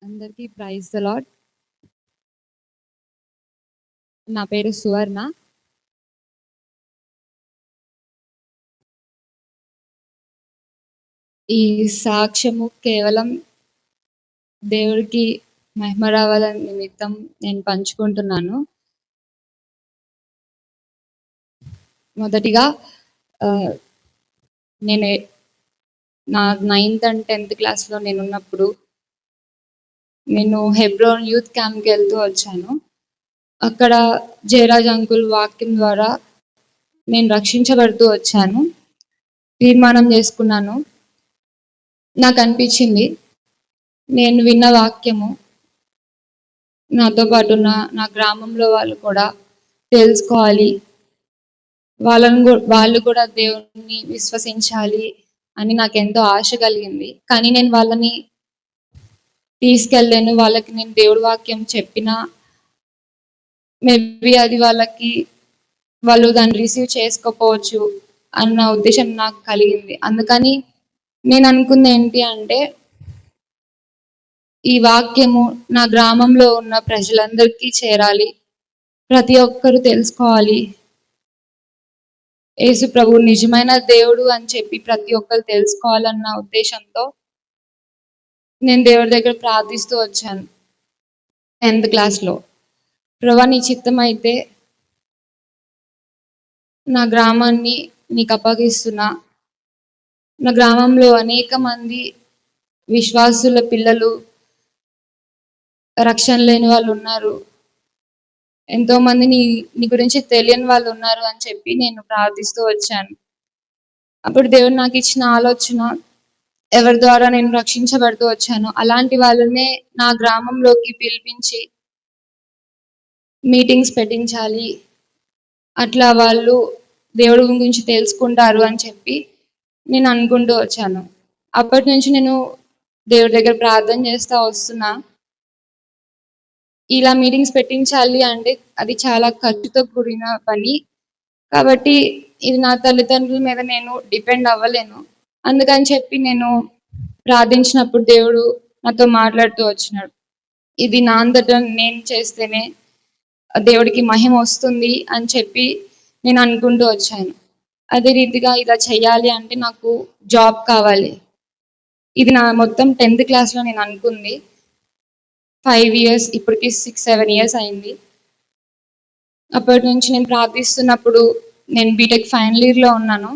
అందరికీ praise the lord. నా పేరు సువర్ణ. ఈ సాక్ష్యము కేవలం దేవుడికి మహిమ రావాలని నిమిత్తం నేను పంచుకుంటున్నాను. మొదటిగా నేను నా 9th and 10th క్లాస్లో నేనున్నప్పుడు నేను హెబ్రోన్ యూత్ క్యాంప్కి వెళ్తూ వచ్చాను. అక్కడ జయరాజ్ అంకుల్ వాక్యం ద్వారా నేను రక్షించబడుతూ వచ్చాను. తీర్మానం చేసుకున్నాను. నాకు అనిపించింది నేను విన్న వాక్యము నాతో పాటు నా గ్రామంలో వాళ్ళు కూడా తెలుసుకోవాలి, వాళ్ళు కూడా దేవుణ్ణి విశ్వసించాలి అని నాకు ఎంతో ఆశ కలిగింది. కానీ నేను వాళ్ళని తీసుకెళ్ళాను. వాళ్ళకి నేను దేవుడి వాక్యం చెప్పినా మేబీ అది వాళ్ళు దాన్ని రిసీవ్ చేసుకోకపోవచ్చు అన్న ఉద్దేశం నాకు కలిగింది. అందుకని నేను అనుకుంది ఏంటి అంటే, ఈ వాక్యము నా గ్రామంలో ఉన్న ప్రజలందరికీ చేరాలి, ప్రతి ఒక్కరు తెలుసుకోవాలి, యేసు ప్రభు నిజమైన దేవుడు అని చెప్పి ప్రతి ఒక్కరు తెలుసుకోవాలన్న ఉద్దేశంతో నేను దేవుడి దగ్గర ప్రార్థిస్తూ వచ్చాను 10th క్లాస్లో. ప్రభా, నీ చిత్తం అయితే నా గ్రామాన్ని నీకు అప్పగిస్తున్నా. నా గ్రామంలో అనేక మంది విశ్వాసుల పిల్లలు రక్షణ లేని వాళ్ళు ఉన్నారు, ఎంతో మంది నీ గురించి తెలియని వాళ్ళు ఉన్నారు అని చెప్పి నేను ప్రార్థిస్తూ వచ్చాను. అప్పుడు దేవుడు నాకు ఇచ్చిన ఆలోచన, ఎవరి ద్వారా నేను రక్షించబడుతూ వచ్చాను అలాంటి వాళ్ళనే నా గ్రామంలోకి పిలిపించి మీటింగ్స్ పెట్టించాలి, అట్లా వాళ్ళు దేవుడి గురించి తెలుసుకుంటారు అని చెప్పి నేను అనుకుంటూ వచ్చాను. అప్పటి నుంచి నేను దేవుడి దగ్గర ప్రార్థన చేస్తూ వస్తున్నా. ఇలా మీటింగ్స్ పెట్టించాలి అంటే అది చాలా ఖర్చుతో కూడిన పని, కాబట్టి ఇది నా తల్లిదండ్రుల మీద నేను డిపెండ్ అవ్వలేను. అందుకని చెప్పి నేను ప్రార్థించినప్పుడు దేవుడు నాతో మాట్లాడుతూ వచ్చినాడు. ఇది నా అంతటా నేను చేస్తేనే దేవుడికి మహిమ వస్తుంది అని చెప్పి నేను అనుకుంటూ వచ్చాను. అదే రీతిగా ఇలా చెయ్యాలి అంటే నాకు జాబ్ కావాలి. ఇది నా మొత్తం 10th క్లాస్లో నేను అనుకుంది. 5 years, ఇప్పటికి 6-7 years అయింది. అప్పటి నుంచి నేను ప్రార్థిస్తున్నప్పుడు నేను బీటెక్ ఫైనల్ ఇయర్లో ఉన్నాను.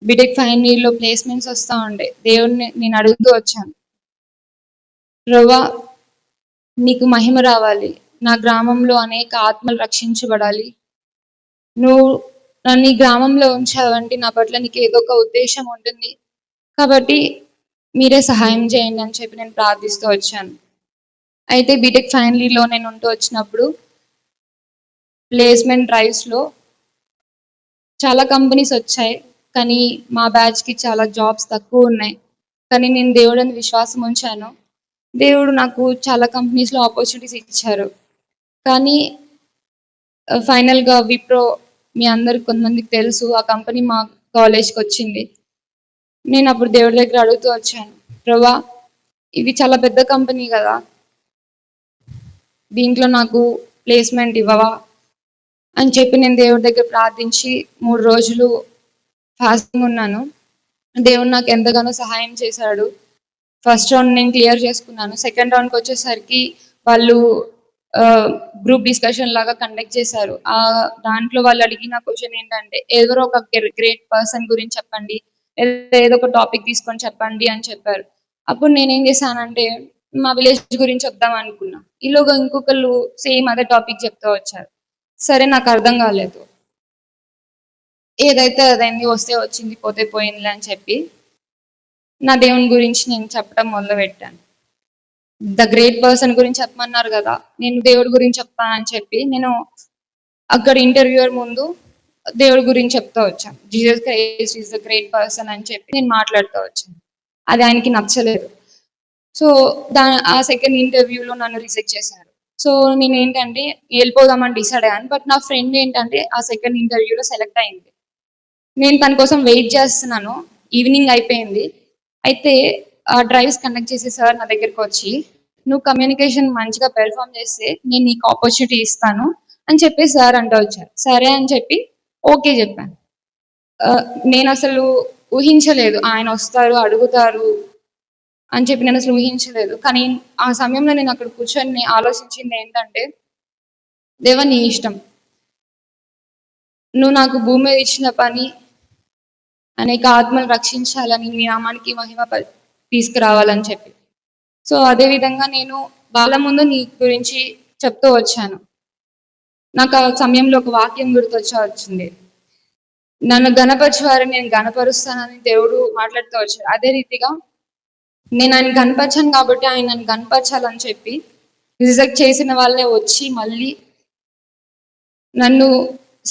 బీటెక్ ఫైనల్ ఇయర్లో ప్లేస్మెంట్స్ వస్తూ ఉండే. దేవుడిని నేను అడుగుతూ వచ్చాను, ప్రభువా నీకు మహిమ రావాలి, నా గ్రామంలో అనేక ఆత్మలు రక్షించబడాలి, నువ్వు నన్ను ఈ గ్రామంలో ఉంచావంటే నా పట్ల నీకు ఏదో ఒక ఉద్దేశం ఉంటుంది, కాబట్టి మీరే సహాయం చేయండి అని చెప్పి నేను ప్రార్థిస్తూ వచ్చాను. అయితే బీటెక్ ఫైనల్ ఇయర్లో నేను ఉంటూ వచ్చినప్పుడు ప్లేస్మెంట్ డ్రైవ్స్లో చాలా కంపెనీస్ వచ్చాయి, కానీ మా బ్యాచ్కి చాలా జాబ్స్ తక్కువ ఉన్నాయి. కానీ నేను దేవుడిని విశ్వాసం ఉంచాను. దేవుడు నాకు చాలా కంపెనీస్లో ఆపర్చునిటీస్ ఇచ్చారు. కానీ ఫైనల్గా విప్రో, మీ అందరికి కొంతమందికి తెలుసు, ఆ కంపెనీ మా కాలేజ్కి వచ్చింది. నేను అప్పుడు దేవుడి దగ్గర అడుగుతూ వచ్చాను, ప్రభా ఇది చాలా పెద్ద కంపెనీ కదా, దీంట్లో నాకు ప్లేస్మెంట్ ఇవ్వవా అని చెప్పి నేను దేవుడి దగ్గర ప్రార్థించి 3 రోజులు ఫాస్టింగ్ ఉన్నాను. దేవుడు నాకు ఎంతగానో సహాయం చేశాడు. ఫస్ట్ రౌండ్ నేను క్లియర్ చేసుకున్నాను. సెకండ్ రౌండ్కి వచ్చేసరికి వాళ్ళు గ్రూప్ డిస్కషన్ లాగా కండక్ట్ చేశారు. దాంట్లో వాళ్ళు అడిగిన క్వశ్చన్ ఏంటంటే, ఎవరో ఒక గ్రేట్ పర్సన్ గురించి చెప్పండి, ఏదో ఒక టాపిక్ తీసుకొని చెప్పండి అని చెప్పారు. అప్పుడు నేనేం చేశానంటే మా విలేజ్ గురించి చెప్దాం అనుకున్నా. ఈలోగా ఇంకొకళ్ళు సేమ్ అదే టాపిక్ చెప్తూ వచ్చారు. సరే, నాకు అర్థం కాలేదు, ఏదైతే అదైంది, వస్తే వచ్చింది, పోతే పోయింది అని చెప్పి నా దేవుని గురించి నేను చెప్పడం మొదలుపెట్టాను. ద గ్రేట్ పర్సన్ గురించి చెప్పమన్నారు కదా, నేను దేవుడి గురించి చెప్తానని చెప్పి నేను అక్కడ ఇంటర్వ్యూయర్ ముందు దేవుడి గురించి చెప్తా వచ్చాను. Jesus Christ is the great person అని చెప్పి నేను మాట్లాడుతూ వచ్చాను. అది ఆయనకి నచ్చలేదు. సో ఆ సెకండ్ ఇంటర్వ్యూలో నన్ను రిజెక్ట్ చేశారు. సో నేను ఏంటంటే వెళ్ళిపోదామని డిసైడ్ అయ్యాను. బట్ నా ఫ్రెండ్ ఏంటంటే ఆ సెకండ్ ఇంటర్వ్యూలో సెలెక్ట్ అయింది. నేను తన కోసం వెయిట్ చేస్తున్నాను. ఈవినింగ్ అయిపోయింది. అయితే డ్రైవ్స్ కండక్ట్ చేసే సార్ నా దగ్గరికి వచ్చి, నువ్వు కమ్యూనికేషన్ మంచిగా పెర్ఫామ్ చేస్తే నేను నీకు ఆపర్చునిటీ ఇస్తాను అని చెప్పి సార్ అంటూ వచ్చారు. సరే అని చెప్పి ఓకే చెప్పాను. నేను అసలు ఊహించలేదు ఆయన వస్తారు, అడుగుతారు అని చెప్పి నేను అసలు ఊహించలేదు. కానీ ఆ సమయంలో నేను అక్కడ కూర్చొని ఆలోచించింది ఏంటంటే, దేవా నీ ఇష్టం, నువ్వు నాకు భూమి మీద ఇచ్చిన పని అనేక ఆత్మలు రక్షించాలని, నీ నామానికి మహిమ తీసుకురావాలని చెప్పి. సో అదే విధంగా నేను వాళ్ళ ముందు నీ గురించి చెప్తూ వచ్చాను. నాకు ఆ సమయంలో ఒక వాక్యం వచ్చింది, నన్ను గణపరచువారని నేను గణపరుస్తానని దేవుడు మాట్లాడుతూ వచ్చాడు. అదే రీతిగా నేను ఆయన గణపరచాను కాబట్టి ఆయన నన్ను గణపరచాలని చెప్పి రిజెక్ట్ చేసిన వాళ్ళే వచ్చి మళ్ళీ నన్ను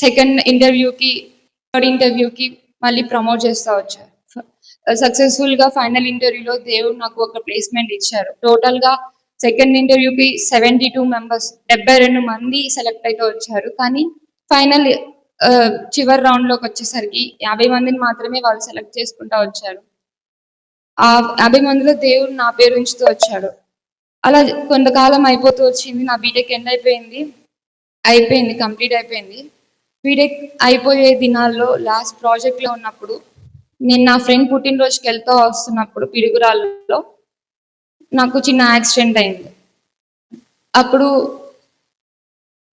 సెకండ్ ఇంటర్వ్యూకి, థర్డ్ ఇంటర్వ్యూకి మళ్ళీ ప్రమోట్ చేస్తూ వచ్చారు. సక్సెస్ఫుల్గా ఫైనల్ ఇంటర్వ్యూలో దేవుడు నాకు ఒక ప్లేస్మెంట్ ఇచ్చారు. టోటల్గా సెకండ్ ఇంటర్వ్యూకి 72 మెంబర్స్, 72 మంది సెలెక్ట్ అయితే వచ్చారు. కానీ ఫైనల్ చివరి రౌండ్లోకి వచ్చేసరికి 50 మందిని మాత్రమే వాళ్ళు సెలెక్ట్ చేసుకుంటూ వచ్చారు. ఆ 50 మందిలో దేవుడు నా పేరు ఉంచుతూ వచ్చాడు. అలా కొంతకాలం అయిపోతూ వచ్చింది. నా బీటెక్ ఎండ్ అయిపోయింది, కంప్లీట్ అయిపోయింది. బీటెక్ అయిపోయే దినాల్లో లాస్ట్ ప్రాజెక్ట్లో ఉన్నప్పుడు నేను నా ఫ్రెండ్ పుట్టినరోజుకి వెళ్తూ వస్తున్నప్పుడు పిడుగురాళ్ళలో నాకు చిన్న యాక్సిడెంట్ అయింది. అప్పుడు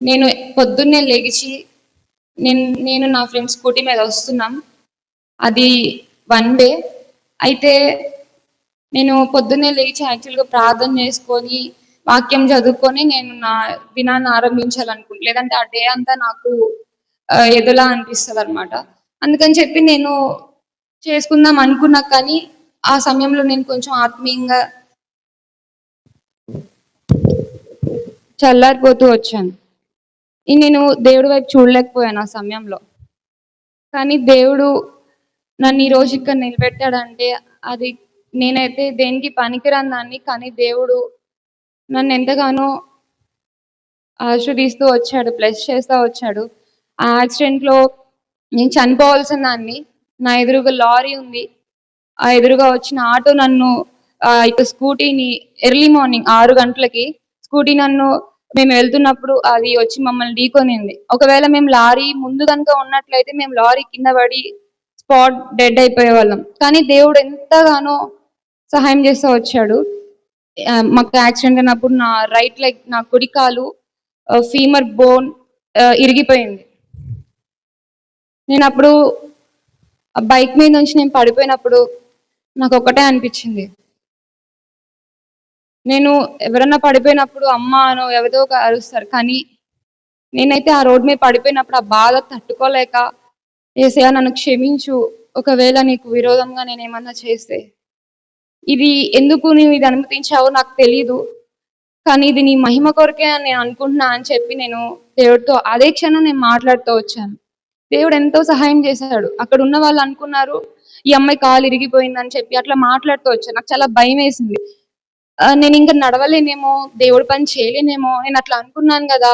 నేను పొద్దున్నే లెగిచి నేను నా ఫ్రెండ్స్ స్కూటీ మీద వస్తున్నాం. అది 1 వే. అయితే నేను పొద్దున్నే లేచి యాక్చువల్గా ప్రార్థన చేసుకొని వాక్యం చదువుకొని నేను నా దినాన్ని ఆరంభించాలనుకుంటు, లేదంటే ఆ డే అంతా నాకు ఎదలా అనిపిస్తుంది అనమాట. అందుకని చెప్పి నేను చేసుకుందాం అనుకున్నా. కానీ ఆ సమయంలో నేను కొంచెం ఆత్మీయంగా చల్లారిపోతూ వచ్చాను. నేను దేవుడి వైపు చూడలేకపోయాను ఆ సమయంలో. కానీ దేవుడు నన్ను ఈ రోజు ఇక్కడ నిలబెట్టాడంటే అది నేనైతే దేనికి పనికిరాని దాన్ని, కానీ దేవుడు నన్ను ఎంతగానో ఆశీర్వదిస్తూ వచ్చాడు, బ్లెస్ చేస్తూ వచ్చాడు. ఆ యాక్సిడెంట్లో నేను చనిపోవాల్సిన దాన్ని, నా ఎదురుగా లారీ ఉంది, ఆ ఎదురుగా వచ్చిన ఆటో నన్ను ఇక స్కూటీని ఎర్లీ మార్నింగ్ 6 గంటలకి స్కూటీ నన్ను మేము వెళ్తున్నప్పుడు అది వచ్చి మమ్మల్ని ఢీకొనింది. ఒకవేళ మేము లారీ ముందు కనుక ఉన్నట్లయితే మేము లారీ కింద పడి స్పాట్ డెడ్ అయిపోయే వాళ్ళం. కానీ దేవుడు ఎంతగానో సహాయం చేస్తూ వచ్చాడు. మాకు యాక్సిడెంట్ అయినప్పుడు నా రైట్ లెగ్, నా కుడి కాలు ఫీమర్ బోన్ ఇరిగిపోయింది. నేను అప్పుడు బైక్ మీద నుంచి నేను పడిపోయినప్పుడు నాకు ఒకటే అనిపించింది, నేను ఎవరన్నా పడిపోయినప్పుడు అమ్మ అనో ఎవరిదో ఒక అరుస్తారు, కానీ నేనైతే ఆ రోడ్ మీద పడిపోయినప్పుడు ఆ బాధ తట్టుకోలేక, ఏసయ్యా నన్ను క్షమించు, ఒకవేళ నీకు విరోధంగా నేను ఏమన్నా చేస్తే, ఇది ఎందుకు నువ్వు ఇది అనుమతించావో నాకు తెలీదు, కానీ ఇది నీ మహిమ కొరకే అని నేను అనుకుంటున్నా అని చెప్పి నేను దేవుడితో అదే క్షణం నేను మాట్లాడుతూ వచ్చాను. దేవుడు ఎంతో సహాయం చేశాడు. అక్కడ ఉన్న వాళ్ళు అనుకున్నారు ఈ అమ్మాయి కాలు ఇరిగిపోయిందని చెప్పి అట్లా మాట్లాడుతూ వచ్చాను. నాకు చాలా భయం వేసింది. నేను ఇంకా నడవలేనేమో, దేవుడి పని చేయలేనేమో, నేను అట్లా అనుకున్నాను కదా,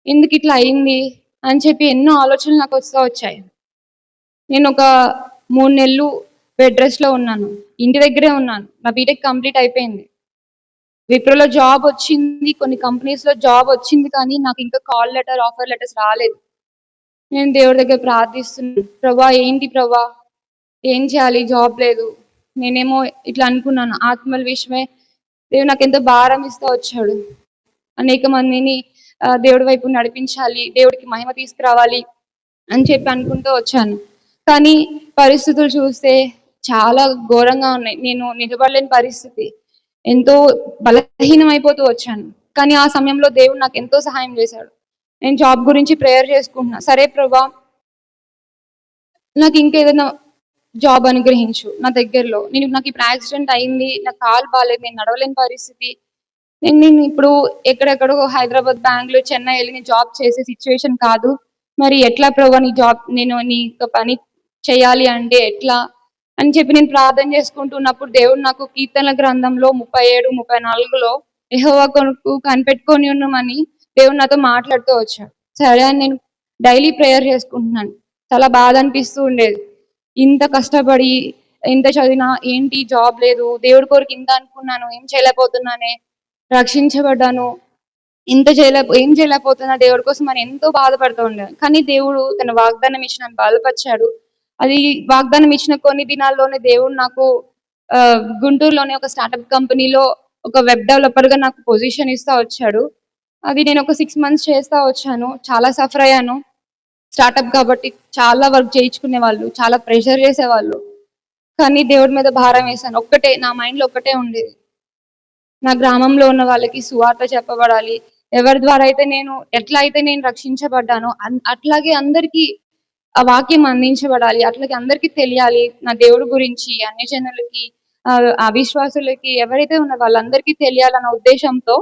ఎందుకు ఇట్లా అయింది అని చెప్పి ఎన్నో ఆలోచనలు నాకు వస్తూ వచ్చాయి. నేను ఒక 3 నెలలు బెడ్ రెస్ట్లో ఉన్నాను, ఇంటి దగ్గరే ఉన్నాను. నా బీటెక్ కంప్లీట్ అయిపోయింది. విప్రోలో జాబ్ వచ్చింది, కొన్ని కంపెనీస్లో జాబ్ వచ్చింది, కానీ నాకు ఇంకా కాల్ లెటర్, ఆఫర్ లెటర్స్ రాలేదు. నేను దేవుడి దగ్గర ప్రార్థిస్తున్నాను, ప్రభా ఏంటి ప్రభా, ఏం చేయాలి, జాబ్ లేదు. నేనేమో ఇట్లా అనుకున్నాను, ఆత్మల విషయమే దేవుడు నాకు ఎంతో భారం ఇస్తూ వచ్చాడు. అనేక మందిని దేవుడి వైపు నడిపించాలి, దేవుడికి మహిమ తీసుకురావాలి అని చెప్పి అనుకుంటూ వచ్చాను. కానీ పరిస్థితులు చూస్తే చాలా ఘోరంగా ఉన్నాయి. నేను నిలబడలేని పరిస్థితి, ఎంతో బలహీనం అయిపోతూ వచ్చాను. కానీ ఆ సమయంలో దేవుడు నాకు ఎంతో సహాయం చేశాడు. నేను జాబ్ గురించి ప్రేయర్ చేసుకుంటున్నా, సరే ప్రభా నాకు ఇంకేదైనా జాబ్ అనుగ్రహించు నా దగ్గరలో. నాకు ఇప్పుడు యాక్సిడెంట్ అయింది, నాకు కాలు బాగాలేదు, నేను నడవలేని పరిస్థితి. నేను ఇప్పుడు ఎక్కడెక్కడో హైదరాబాద్, బెంగళూరు, చెన్నై వెళ్ళి నేను జాబ్ చేసే సిచ్యువేషన్ కాదు. మరి ఎట్లా ప్రభా నీ జాబ్, నేను నీ పని చేయాలి అంటే ఎట్లా అని చెప్పి నేను ప్రార్థన చేసుకుంటున్నప్పుడు దేవుడు నాకు కీర్తనల గ్రంథంలో 37, 34లో యెహోవా కొరకు కనిపెట్టుకొని ఉన్నామని దేవుడు నాతో మాట్లాడుతూ వచ్చాడు. సరే అని నేను డైలీ ప్రేయర్ చేసుకుంటున్నాను. చాలా బాధ అనిపిస్తూ ఉండేది, ఇంత కష్టపడి ఇంత చదివినా ఏంటి జాబ్ లేదు, దేవుడి కొరకు ఇంత అనుకున్నాను, ఏం చేయలేకపోతున్నానే, రక్షించబడ్డాను, ఏం చేయలేకపోతున్నా దేవుడి కోసం అని ఎంతో బాధపడుతూ ఉండేది. కానీ దేవుడు తన వాగ్దానం ఇచ్చి నన్ను బలపరిచాడు. అది వాగ్దానం ఇచ్చిన కొన్ని దినాల్లోనే దేవుడు నాకు గుంటూరులోనే ఒక స్టార్టప్ కంపెనీలో ఒక వెబ్ డెవలపర్‌గా నాకు పొజిషన్ ఇస్తా వచ్చాడు. అది నేను ఒక 6 మంత్స్ చేస్తా వచ్చాను. చాలా సఫర్ అయ్యాను. స్టార్టప్ కాబట్టి చాలా వర్క్ చేయించుకునేవాళ్ళు. చాలా ప్రెషర్ చేసేవాళ్ళు. కానీ దేవుడి మీద భారం వేశాను. నా మైండ్‌లో ఒక్కటే ఉండేది. నా గ్రామంలో ఉన్న వాళ్ళకి సువార్త చెప్పబడాలి. ఎవరి ద్వారా అయితే ఎట్లా అయితే నేను రక్షించబడ్డానో అట్లాగే అందరికీ ఆ వాక్యం అందించబడాలి. అట్లాగే అందరికీ తెలియాలి నా దేవుడి గురించి, అన్యజనులకి, అవిశ్వాసులకి ఎవరైతే ఉన్నారో వాళ్ళందరికీ తెలియాలన్న ఉద్దేశంతో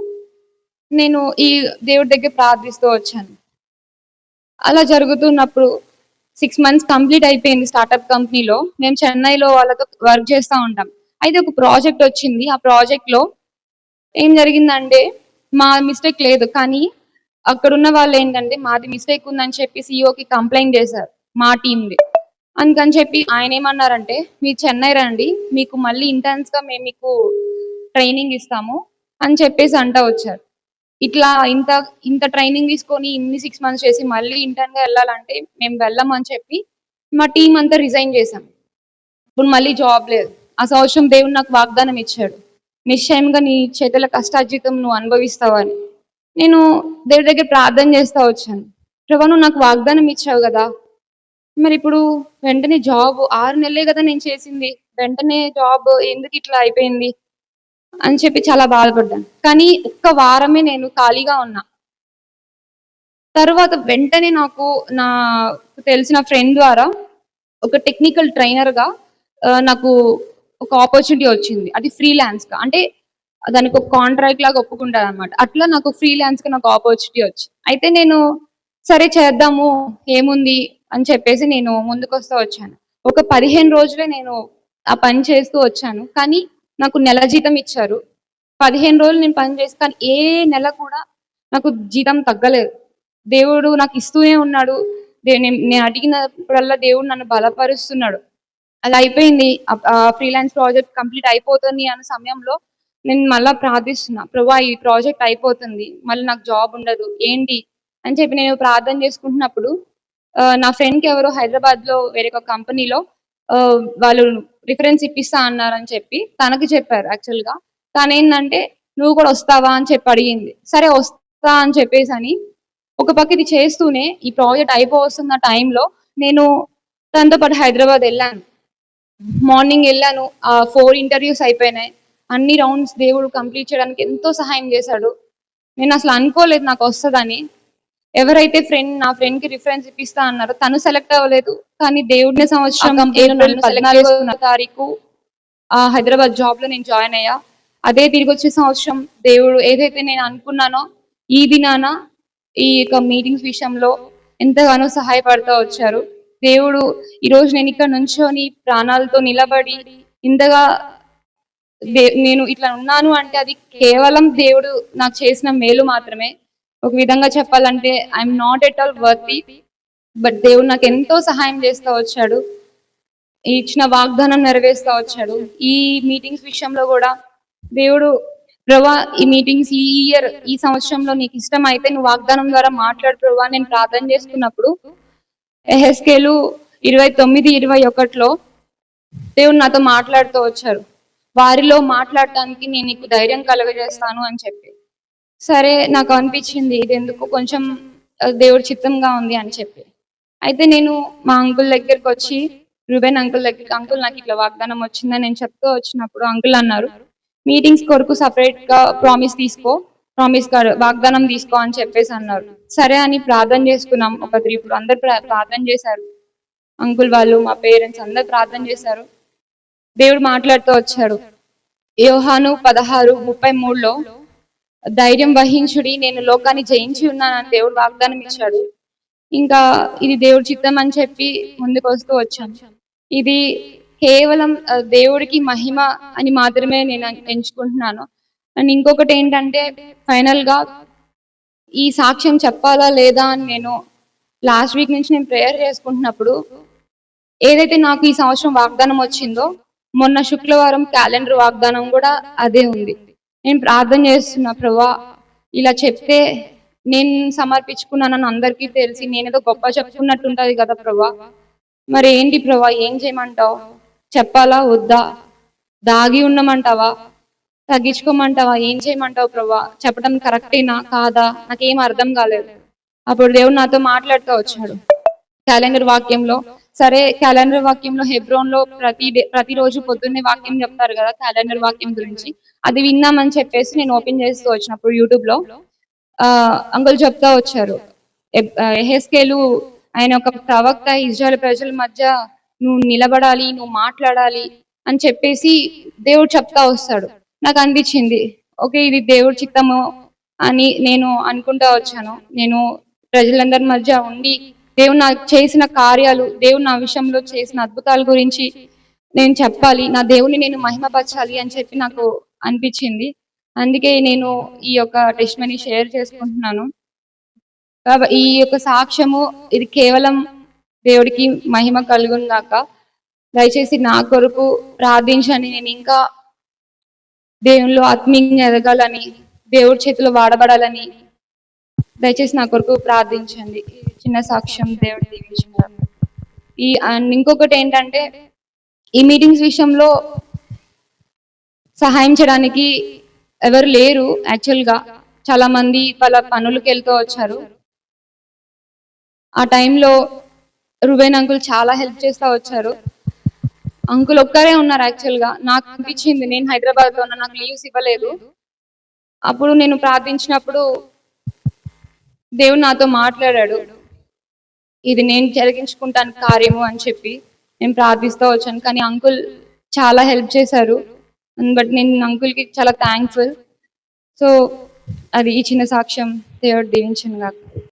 నేను ఈ దేవుడి దగ్గర ప్రార్థిస్తూ వచ్చాను. అలా జరుగుతున్నప్పుడు 6 మంత్స్ కంప్లీట్ అయిపోయింది స్టార్టప్ కంపెనీలో. మేము చెన్నైలో వాళ్ళతో వర్క్ చేస్తా ఉంటాం. అయితే ఒక ప్రాజెక్ట్ వచ్చింది. ఆ ప్రాజెక్ట్‌లో ఏం జరిగిందంటే మా మిస్టేక్ లేదు. కానీ అక్కడున్న వాళ్ళేంటంటే మాది మిస్టేక్ ఉందని చెప్పి సీఈఓకి కంప్లెయింట్ చేశారు మా టీమ్‌ది. అందుకని చెప్పి ఆయనేమన్నారంటే, "మీరు చెన్నై రండి. మీకు మళ్ళీ ఇంటర్న్స్‌గా మేము మీకు ట్రైనింగ్ ఇస్తాము" అని చెప్పేసి అంటా వచ్చారు. ఇట్లా ఇంత ఇంత ట్రైనింగ్ తీసుకొని ఇన్ని 6 మంత్స్ చేసి మళ్ళీ ఇంటర్న్‌గా ఎళ్ళాలంటే మేము వెళ్ళము అని చెప్పి మా టీమ్ అంతా రిజైన్ చేశాం. ఇప్పుడు మళ్ళీ జాబ్ లేదు. ఆ సంవత్సరం దేవుడు నాకు వాగ్దానం ఇచ్చాడు. నిశ్చయంగా నీ చేతుల కష్టార్జితం నువ్వు అనుభవిస్తావని. నేను దేవుడి దగ్గర ప్రార్థన చేస్తా వచ్చాను. ప్రభా నువ్వు నాకు వాగ్దానం ఇచ్చావు గదా! మరిప్పుడు వెంటనే జాబ్ 6 నెలలే గదా నేను చేసింది. వెంటనే జాబ్ ఎందుకిట్లా అయిపోయింది? అని చెప్పి చాలా బాధపడ్డాను. కానీ ఒక్క వారమే నేను ఖాళీగా ఉన్నా. తర్వాత వెంటనే నాకు తెలిసిన ఫ్రెండ్ ద్వారా ఒక టెక్నికల్ ట్రైనర్‌గా నాకు ఒక ఆపర్చునిటీ వచ్చింది. అది ఫ్రీలాన్స్‌గా. అంటే దానికి ఒక కాంట్రాక్ట్ లాగా ఒప్పుకుంటారనమాట. అట్లా నాకు ఫ్రీలాన్స్‌గా నాకు ఆపర్చునిటీ వచ్చింది. అయితే నేను సరే చేద్దాము ఏముంది అని చెప్పేసి నేను ముందుకొస్తా వచ్చాను. ఒక 15 రోజులే నేను ఆ పని చేస్తూ వచ్చాను. కానీ నాకు నెల జీతం ఇచ్చారు. 15 రోజులు నేను పని చేసి కానీ ఏ నెల కూడా నాకు జీతం తగ్గలేదు. దేవుడు నాకు ఇస్తూనే ఉన్నాడు. నేను అడిగినప్పుడల్లా దేవుడు నన్ను బలపరుస్తున్నాడు. అలా అయిపోయింది. ఫ్రీలాన్స్ ప్రాజెక్ట్ కంప్లీట్ అయిపోతుంది అన్న సమయంలో నేను మళ్ళా ప్రార్థిస్తున్నా. ప్రభా ఈ ప్రాజెక్ట్ అయిపోతుంది. మళ్ళీ నాకు జాబ్ ఉండదు. ఏంటి? అని చెప్పి నేను ప్రార్థన చేసుకుంటున్నప్పుడు నా ఫ్రెండ్‌కి ఎవరో హైదరాబాద్‌లో వేరే ఒక కంపెనీలో వాళ్ళు రిఫరెన్స్ ఇప్పిస్తా అన్నారని చెప్పి తనకి చెప్పారు యాక్చువల్‌గా. తనేందంటే "నువ్వు కూడా వస్తావా?" అని చెప్పి అడిగింది. సరే వస్తా అని చెప్పేసని ఒక పక్క ఇది చేస్తూనే ఈ ప్రాజెక్ట్ అయిపోవస్తున్న టైంలో నేను తనతో పాటు హైదరాబాద్ ఎళ్ళాను. మార్నింగ్ ఎళ్ళాను. 4 ఇంటర్వ్యూస్ అయిపోయినాయి. అన్ని రౌండ్స్ దేవుడు కంప్లీట్ చేయడానికి ఎంతో సహాయం చేశాడు. నేనసలు అనుకోలేదు నాకొస్తదని. ఎవరైతే నా ఫ్రెండ్‌కి రిఫరెన్స్ ఇప్పిస్తా అన్నారో తను సెలెక్ట్ అవ్వలేదు. కానీ దేవుడినే సంవత్సరం ఏప్రిల్ 14వ తారీఖు హైదరాబాద్ జాబ్‌లో నేను జాయిన్ అయ్యా. అదే తిరిగొచ్చే సంవత్సరం దేవుడు ఏదైతే నేను అనుకున్నానో ఈ దినాన ఈ యొక్క మీటింగ్స్ విషయంలో ఎంతగానో సహాయపడతా వచ్చారు. దేవుడు ఈరోజు నేను ఇక్కడ నుంచొని ప్రాణాలతో నిలబడి ఇంతగా నేను ఇట్లా ఉన్నాను అంటే అది కేవలం దేవుడు నాకు చేసిన మేలు మాత్రమే. ఒక విధంగా చెప్పాలంటే I'm not at all worthy. But దేవుడు నాకు ఎంతో సహాయం చేస్తా వచ్చాడు. ఇచ్చిన వాగ్దానం నెరవేరుస్తా వచ్చాడు. ఈ మీటింగ్స్ విషయంలో కూడా దేవుడు ప్రభా ఈ మీటింగ్స్ ఈ సంవత్సరంలో నీకు ఇష్టమైతే నువ్వు వాగ్దానం ద్వారా మాట్లాడు ప్రభా నేను ప్రార్థన చేసుకున్నప్పుడు యెహెజ్కేలు 29:21లో దేవుడు నాతో మాట్లాడుతూ వచ్చారు. వారిలో మాట్లాడటానికి నేను నీకు ధైర్యం కలుగజేస్తాను అని చెప్పి. సరే నాకు అనిపించింది ఇదెందుకో కొంచెం దేవుడి చిత్తంగా ఉంది అని చెప్పి. అయితే నేను మా అంకుల్ దగ్గరకొచ్చి రూబెన్ అంకుల్ దగ్గరికి అంకుల్ నాకు ఇట్లా వాగ్దానం వచ్చిందని నేను చెప్తూ వచ్చినప్పుడు అంకుల్ అన్నారు, మీటింగ్స్ కొరకు సెపరేట్‌గా ప్రామిస్ కార్డ్ వాగ్దానం తీసుకో అని చెప్పేసి అన్నారు. సరే అని ప్రార్థన చేసుకున్నాం. ఒక 3, 4 అందరూ ప్రార్థన చేశారు. అంకుల్ వాళ్ళు, మా పేరెంట్స్ అందరూ ప్రార్థన చేశారు. దేవుడు మాట్లాడుతూ వచ్చాడు. యోహాను 16:33లో ధైర్యం వహించుడి నేను లోకాన్ని జయించి ఉన్నానని దేవుడు వాగ్దానం ఇచ్చాడు. ఇంకా ఇది దేవుడి చిత్తం అని చెప్పి ముందుకొస్తూ వచ్చాను. ఇది కేవలం దేవుడికి మహిమ అని మాత్రమే నేను ఎంచుకుంటున్నాను. అండ్ ఇంకొకటి ఏంటంటే ఫైనల్‌గా ఈ సాక్ష్యం చెప్పాలా లేదా అని నేను లాస్ట్ వీక్ నుంచి నేను ప్రేయర్ చేసుకుంటున్నప్పుడు ఏదైతే నాకు ఈ సంవత్సరం వాగ్దానం వచ్చిందో మొన్న శుక్రవారం క్యాలెండర్ వాగ్దానం కూడా అదే ఉంది. నేను ప్రార్థన చేస్తున్నా, ప్రభా ఇలా చెప్తే నేను సమర్పించుకున్నానని అందరికీ తెలిసి నేనేదో గొప్ప చెప్పుకున్నట్టు ఉంటది కదా ప్రభా, మరి ఏంటి ప్రభా, ఏం చేయమంటావు? చెప్పాలా వద్దా? దాగి ఉండమంటావా? తగ్గించుకోమంటావా? ఏం చేయమంటావు ప్రభా? చెప్పడం కరెక్టేనా కాదా? నాకేం అర్థం కాలేదు. అప్పుడు దేవుడు నాతో మాట్లాడుతూ వచ్చాడు క్యాలెండర్ వాక్యంలో. సరే, క్యాలెండర్ వాక్యంలో హెబ్రోన్ లో ప్రతిరోజు పొద్దున్నే వాక్యం చెప్తారు కదా క్యాలెండర్ వాక్యం గురించి. అది విన్నామని చెప్పేసి నేను ఓపెన్ చేస్తూ వచ్చినప్పుడు యూట్యూబ్ లో అంకుల్ చెప్తా వచ్చారు, ఎహెస్కేలు ఆయన ఒక ప్రవక్త, ఇజ్రాయెల్ ప్రజల మధ్య నువ్వు నిలబడాలి, నువ్వు మాట్లాడాలి అని చెప్పేసి దేవుడు చెప్తా వస్తాడు. నాకు అనిపించింది, ఓకే ఇది దేవుడి చిత్తము అని నేను అనుకుంటా వచ్చాను. నేను ప్రజలందరి మధ్య ఉండి దేవుడు నాకు చేసిన కార్యాలు, దేవుడు నా విషయంలో చేసిన అద్భుతాల గురించి నేను చెప్పాలి, నా దేవుని నేను మహిమపరచాలి అని చెప్పి నాకు అనిపించింది. అందుకే నేను ఈ యొక్క టెస్ట్ మనీ షేర్ చేసుకుంటున్నాను. ఈ యొక్క సాక్ష్యము ఇది కేవలం దేవుడికి మహిమ కలుగుందాక. దయచేసి నా కొరకు ప్రార్థించండి. నేను ఇంకా దేవునిలో ఆత్మీయంగా ఎదగాలని, దేవుడి చేతిలో వాడబడాలని దయచేసి నా కొరకు ప్రార్థించండి. చిన్న సాక్ష్యం దేవుడు దీవించుగాక. ఇంకొకటి ఏంటంటే, ఈ మీటింగ్స్ విషయంలో సహాయం చేయడానికి ఎవరు లేరు. యాక్చువల్గా చాలా మంది వాళ్ళ పనులకు వెళ్తూ వచ్చారు. ఆ టైంలో రుబేన్ అంకుల్ చాలా హెల్ప్ చేస్తూ వచ్చారు. అంకుల్ ఒక్కరే ఉన్నారు. యాక్చువల్గా నాకు అనిపించింది, నేను హైదరాబాద్లో ఉన్నా, నాకు లీవ్స్ ఇవ్వలేదు. అప్పుడు నేను ప్రార్థించినప్పుడు దేవుడు నాతో మాట్లాడాడు, ఇది నేను జరిగించుకుంటాను కార్యము అని చెప్పి నేను ప్రార్థిస్తూ వచ్చాను. కానీ అంకుల్ చాలా హెల్ప్ చేశారు. బట్ నేను అంకుల్కి చాలా థ్యాంక్ఫుల్. సో అది ఈ చిన్న సాక్ష్యం. దేవుడు దీవించను గాక.